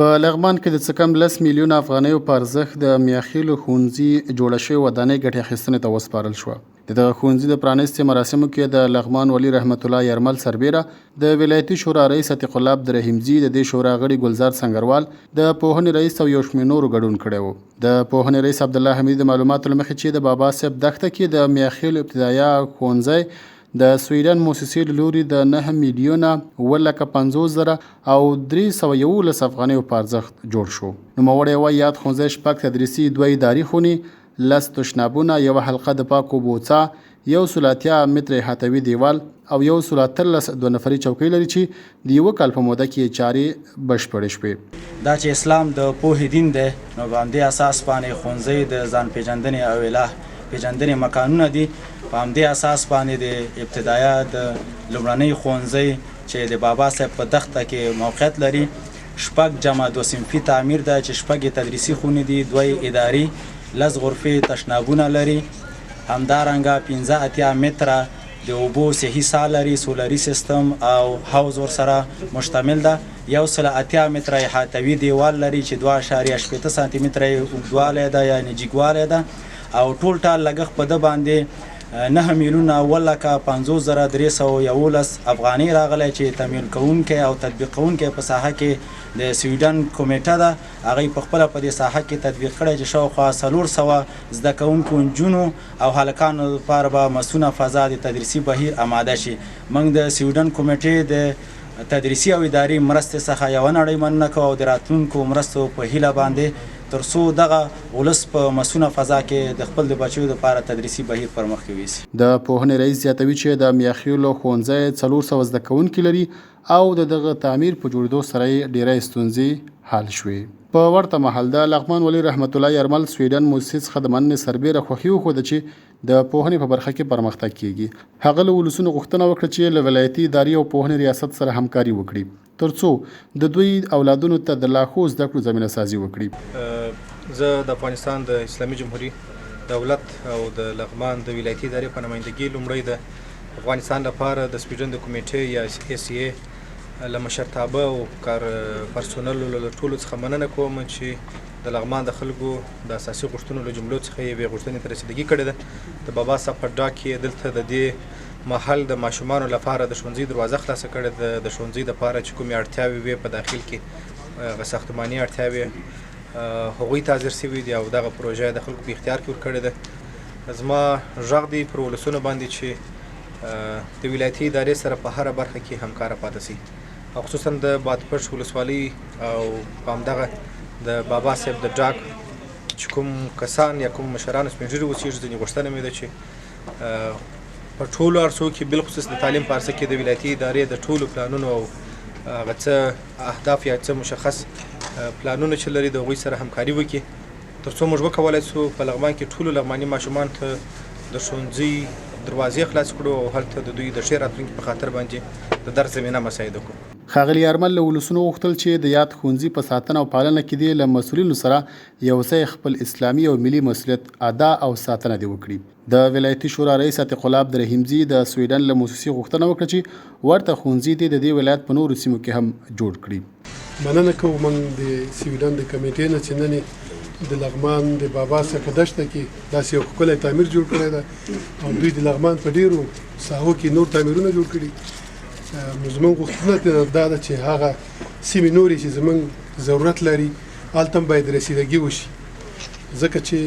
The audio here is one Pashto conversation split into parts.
په لغمان کې د څه کم 10 میلیونه افغانیو په ارزښت د میاخیلو ښوونځي جوړه شوې ودانۍ ګټې اخیستنې ته وسپارل شوه. د دغه ښوونځي د پرانیستې مراسمو کې د لغمان ولي رحمت الله یرمل سربیره، د ولایتي شورا رئیس عتیق الله عبدالرحیمزي، د دې شورا غړي ګلزار سنگروال، د پوهنې رئیس او یو شمېر نورو ګډون کړی و. د پوهنې رئیس عبدالله حمیدي د معلوماتو له مخې چې د بابا صاحب دښته کې د میاخیلو ابتدایه ښوونځی د سویډن موسسې له لوري د 9 میلیونه 750,000 او 311 افغانیو په ارزښت جوړ شو. نوموړی وایي یاد ښوونځی 6 تدریسي، 2 اداري خونې، 10 تشنابونه، 1 حلقه د پاکو اوبو څاه، 180 متره احاطوي دیوال او 113 2 نفري چوکۍ لري چې د یوه کال په موده کې چارې بشپړې شوې. دا چې اسلام د پوهې دین دی، نو په همدې اساس باندې ښوونځی د ځان پیژندنې او الهه پیژندنې مکانونه دي. په همدې اساس باندې د ابتدایه د لومړنۍ ښوونځی چې د بابا صاحب په دښته کې موقعیت لري 6 جمع 2 صنفي تعمیر ده چې 6 تدریسي خونې دي، 2 اداري، 10 غرفې تشنابونه لري، همدارنګه 15 متره د اوبو صحي ساه لري، سولري سیستم او حوض ورسره مشتمل ده، 180 متره احاطوي دیوال لري چې 2.8 سانتي متره اوږدوالی ده یعنې جګوالی ده، او ټول ټال لګښت په ده باندې 9 میلیونه 50,311 افغانۍ راغلی چې تمویل کوونکی او تطبیق کوونکی په ساحه کې د سویډن کمیټه ده. هغوی په خپله په دې ساحه کې تطبیق کړی چې شاوخوا 400 زده کوونکو نجونو او هلکانو لپاره به مسونه فضا د تدریسي بهیر آماده شي. موږ د سویډن کمیټې د تدریسي او اداري مرستې څخه یوه نړۍ مننه کوو او د راتلونکو مرستو په هیله باندې تر څو دغه ولس په مسونه فضا کې د خپل د بچیو لپاره تدریسي بهیر پر مخ یوسي. د پوهنې رئیس زیاتوي چې د میاخیلو ښوونځی 400 زده کوونکي لري او د دغه تعمیر په جوړېدو سره یې ډېری ستونزې حل شوې. په ورته مهال د لغمان ولي رحمت الله یرمل سویډن موسسې څخه د مننې سربیره خوښي وښوده چې د پوهنې په برخه کې پرمختګ کیږي. هغه له ولسونو غوښتنه وکړه چې له ولایتي ادارې او پوهنې ریاست سره همکاري وکړي ترڅو د دوی اولادونو ته د لا ښو زده کړو زمینه سازي وکړي. زه د افغانستان د اسلامي جمهوریت دولت او د لغمان د ولایتي ادارې په نمایندګۍ لومړی د افغانستان لپاره د سویډن د کمیټې یا SCA له مشرتابه او کار پرسونل له ټولو څخه مننه کوم چې د لغمان د خلکو د اساسي غوښتنو له جملو څخه یوې غوښتنې ته رسیدګي کړې ده. د بابا صاحب په ډاګ کې دلته د دې محل د ماشومانو لپاره د ښوونځي دروازه خلاصه کړې ده. د ښوونځي دپاره چې کومې اړتیاوې وې په داخل کې هغه ساختماني اړتیاوې هغوی ته حاضر شوي دي او دغه پروژه د خلکو په اختیار کې ورکړې ده. زما غږ دی پر ولسونو باندې چې د ولایتي ادارې سره په هره برخه کې همکاره پاتې شي، او خصوصا د بادپشت ولسوالۍ او په همدغه د بابا صاحب د ډاګ چې کوم کسان یا کوم مشران سپین ږیري اوسېږي، ځینې غوښتنه مې ده چې په ټولو اړخو کې بالخصوص د تعلیم په عرصه کې د ولایتي ادارې د ټولو پلانونو او هغه څه اهداف یا څه مشخص پلانونه چې لري د هغوی سره همکاري وکړي تر څو موږ وکولی شو په لغمان کې ټولو لغماني ماشومانو ته د ښوونځي دروازې خلاص کړو او هلته د دوی د ښې راتلونکي په خاطر باندې د درس زمینه مساعده کړو. ښاغلي یرمل له ولسونو غوښتل چې د یاد ښوونځي په ساتنه او پالنه کې دې له مسؤلینو سره یو ځای خپل اسلامي او ملي مسؤلیت ادا او ساتنه دې وکړي. د ولایتي شورا رئیس عتیق الله عبدالرحیمزي د سویډن له موسسې غوښتنه وکړه چې ورته ښوونځي دې د دې ولایت په نورو سیمو کې هم جوړ کړي. مننه کوو موږ د سویډن د کمیټې نه چې نن د لغمان د بابا صاحب په دښته کې داسې یو ښکلی تعمیر جوړ کړی ده او دوی د لغمان په ډېرو ساحو کې نور تعمیرونه جوړ کړي. زموږ غوښتنه دا ده چې هغه سیمې نورې چې زموږ ضرورت لري هلته هم باید رسیدګي وشي، ځکه چې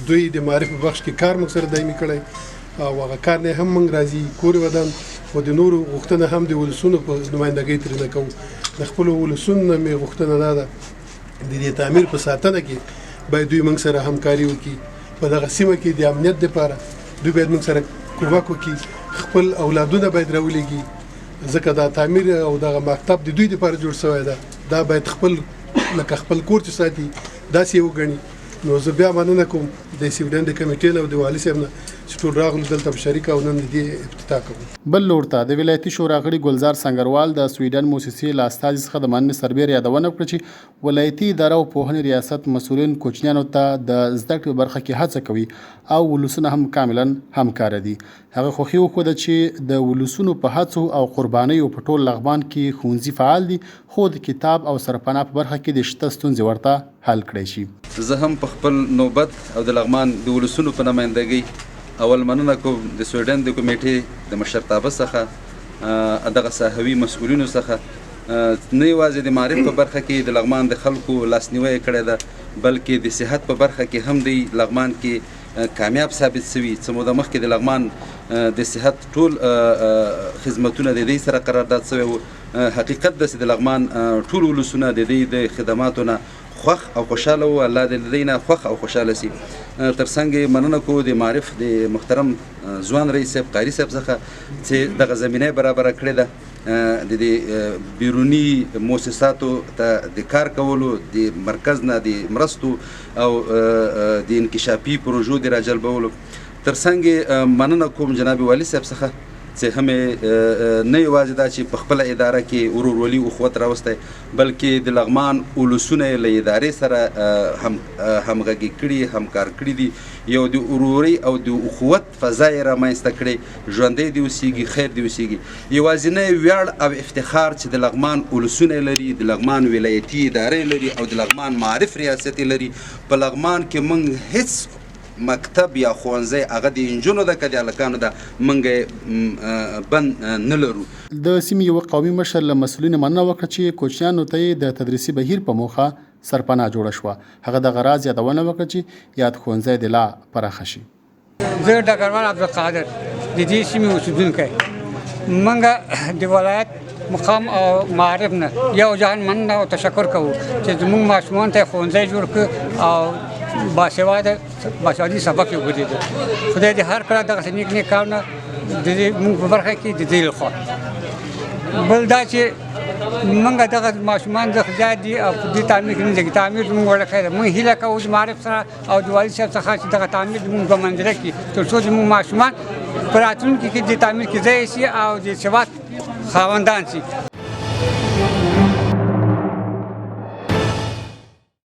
دوی د معرف په بخش کې کار موږ سره دایمي کړی او هغه کار نه هم موږ راځي کور ودان او د نورو غوښتنه هم د ولسونو په نمایندګۍ ترېنه کوو. د خپلو ولسونو نه مې غوښتنه دا ده د دې تعمیر په ساتنه کې باید دوی موږ سره همکاري وکړي. په دغه سیمه کې د امنیت دپاره دوی باید موږ سره کومک وکړي، خپل اولادونه باید راولېږي، ځکه دا تعمیر او دغه مکتب د دوی دپاره جوړ شوی ده. دا باید خپل لکه خپل کور چې ساتي داسې یې وګڼي نو زه بیا مننه کوم د سویډن د کمیټې نه او د والي صاحب نه چې ټول راغلو دلته په شریک او نن د دې افتتاح کوو. بل لور ته د ولایتي شورا غړي ګلزار سنگروال د سویډن موسسې له استازي څخه د مننې سربېره یادونه وکړه چې ولایتي اداره او پوهنې ریاست مسؤلین کوچنیانو ته د زده کړې برخه کې هڅه کوي او ولسونه هم کاملا همکاره دي. هغه خوښي وښوده چې د ولسونو په هڅو او قربانیو په ټول لغمان کې ښوونځي فعال دي، خو د کتاب او سرپناه په برخه کې د شته ستونزې ورته حل کړی شي. زه هم په خپل نوبت او د لغمان د ولسونو په نمایندګۍ اول مننه کوم د سویډن د کمیټې د مشرتابه څخه دغه ساحوي مسؤلینو څخه نه یوازې د معرف په برخه کې د لغمان د خلکو لاسنیوی کړی ده بلکې د صحت په برخه کې هم دی لغمان کې کامیاب ثابت شوي. څه موده مخکې د لغمان د صحت ټول خدمتونه د دې سره قرارداد شوی و. حقیقت ده چې د لغمان ټول ولسونه د دې د خدماتو نه خوښ او خوشحاله وو. الله د دې نه خوښ او خوشحاله شي. ترڅنګ مننه کوو د معرف د محترم ځوان رئیس صاحب قاري صاحب څخه چې دغه زمینه برابره کړې ده د دې بیرونی مؤسساتو ته د کار کولو د مرکز نه د مرستو او د انکشافي پروژو د راجلبولو. ترڅنګ مننه کوم جناب والي صاحب څخه چې هم نه یوازې دا چې په خپله اداره کې ورورولي اخوت راوستی بلکې د لغمان ولسونه یې له ادارې سره همغږي کړي، همکار کړي دي. یو د ورورۍ او د اخوت فضا یې رامنځته کړې، ژوندی دې اوسیږي، خیر دې اوسیږي. یوازینی ویاړ او افتخار چې د لغمان ولسونه لري، د لغمان ولایتي ادارې لري او د لغمان معرف ریاست لري. په لغمان کې موږ هیڅ مکتب یا ښوونځی هغه د نجونو ده که د هلکانو ده موږ بند نه لرو. د سیمې یوه قومي مشر له مسؤلینو مننه وکړه چې کوچنیانو ته یې د تدریسي بهیر په موخه سرپناه جوړه شوه. هغه دغه راز یادونه وکړه چې یاد ښوونځی دې لا پراخه شي. زه ډګروال عبدالقادر د دې سیمې اوسېدونکی. موږ د ولایت مقام او معرف نه یو جهان مننه او تشکر کوو چې زموږ ماشومانو ته ښوونځی جوړ کړو او باسوادي سبق یې وګرځېده. خدای دې هر کله دغسې نیک نیک کارونه د دې موږ په برخه کې د دې لخوا. بل دا چې موږ دغه ماشومان زیات دي او په دې تعمیر کې نه لګي. تعمیر زموږ وړکی ده. موږ هیله کوو د معرف سره او د والي صاحب څخه چې دغه تعمیر زموږ په منځره کې تر څو زموږ ماشومان په راتلونکي کې د تعمیر کې ځای شي او د ثبات خاوندان شي.